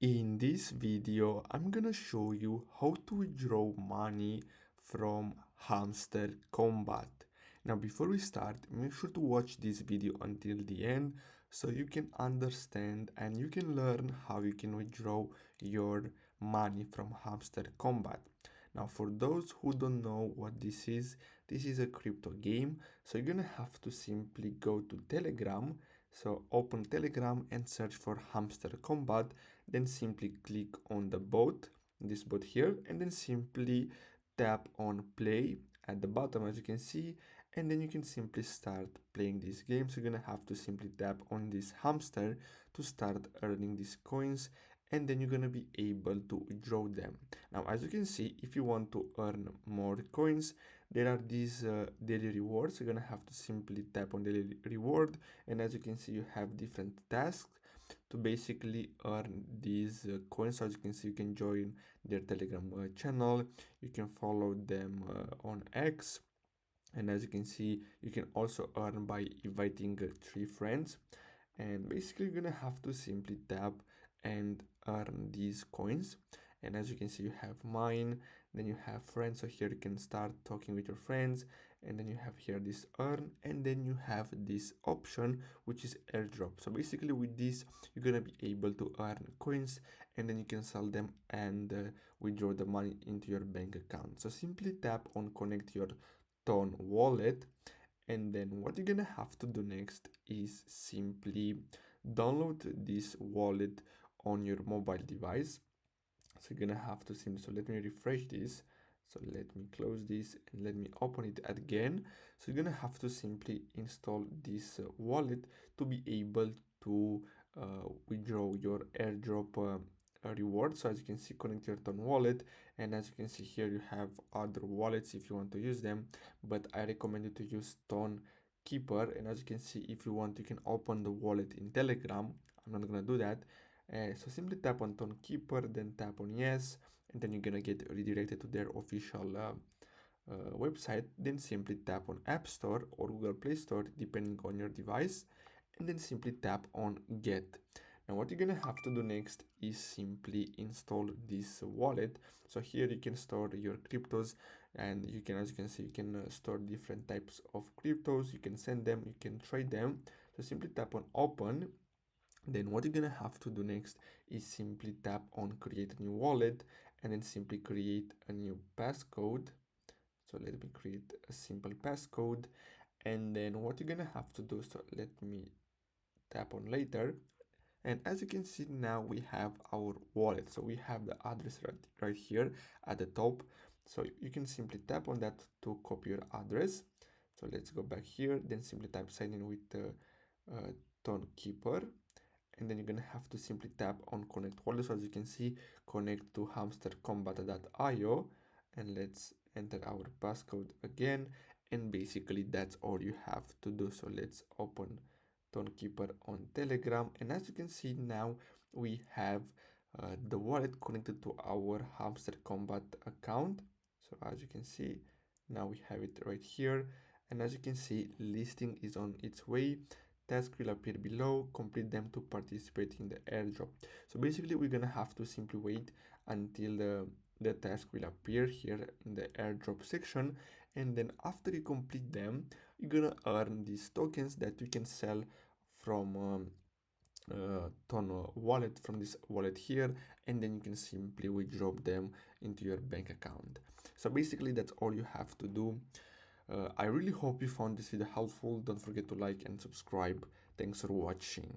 In this video, I'm gonna show you how to withdraw money from Hamster Kombat. Now, before we start, make sure to watch this video until the end so you can understand and you can learn how you can withdraw your money from Hamster Kombat. Now, for those who don't know what this is a crypto game. So you're gonna have to simply go to Telegram. So open Telegram and search for Hamster Kombat, then simply click on the bot, this bot here, and then simply tap on play at the bottom, as you can see, and then you can simply start playing this game. So you're gonna have to simply tap on this hamster to start earning these coins, and then you're gonna be able to withdraw them. Now, as you can see, if you want to earn more coins, there are these daily rewards. You're gonna have to simply tap on daily reward, and as you can see, you have different tasks to basically earn these coins. So as you can see, you can join their Telegram channel, you can follow them on X, and as you can see, you can also earn by inviting 3 friends. And basically you're gonna have to simply tap and earn these coins. And as you can see, you have mine, then you have friends. So here you can start talking with your friends, and then you have here this earn, and then you have this option which is airdrop. So basically with this, you're gonna be able to earn coins, and then you can sell them and withdraw the money into your bank account. So simply tap on connect your Ton wallet, and then what you're gonna have to do next is simply download this wallet on your mobile device. So you're gonna have to simply, so let me refresh this, so let me close this and let me open it again. So you're gonna have to simply install this wallet to be able to withdraw your airdrop reward. So as you can see, connect your Ton wallet, and as you can see here, you have other wallets if you want to use them, but I recommend you to use Ton Keeper. And as you can see, if you want, you can open the wallet in Telegram. I'm not gonna do that. So simply tap on Ton Keeper, then tap on yes, and then you're gonna get redirected to their official website. Then simply tap on App Store or Google Play Store depending on your device, and then simply tap on get. Now what you're gonna have to do next is simply install this wallet. So here you can store your cryptos, and you can, as you can see, you can store different types of cryptos. You can send them, you can trade them. So simply tap on open. Then what you're gonna have to do next is simply tap on create a new wallet, and then simply create a new passcode. So let me create a simple passcode, and then what you're gonna have to do, so let me tap on later. And as you can see, now we have our wallet. So we have the address right here at the top. So you can simply tap on that to copy your address. So let's go back here, then simply type sign in with the Ton Keeper. And then you're gonna have to simply tap on connect wallet. So as you can see, connect to hamsterkombat.io, and let's enter our passcode again. And basically that's all you have to do. So let's open Ton Keeper on Telegram, and as you can see, now we have the wallet connected to our Hamster Kombat account. So as you can see, now we have it right here, and as you can see, listing is on its way. Tasks will appear below. Complete them to participate in the airdrop. So basically we're gonna have to simply wait until the task will appear here in the airdrop section, and then after you complete them, you're gonna earn these tokens that you can sell from Ton wallet, from this wallet here, and then you can simply withdraw them into your bank account. So basically that's all you have to do. I really hope you found this video helpful. Don't forget to like and subscribe. Thanks for watching.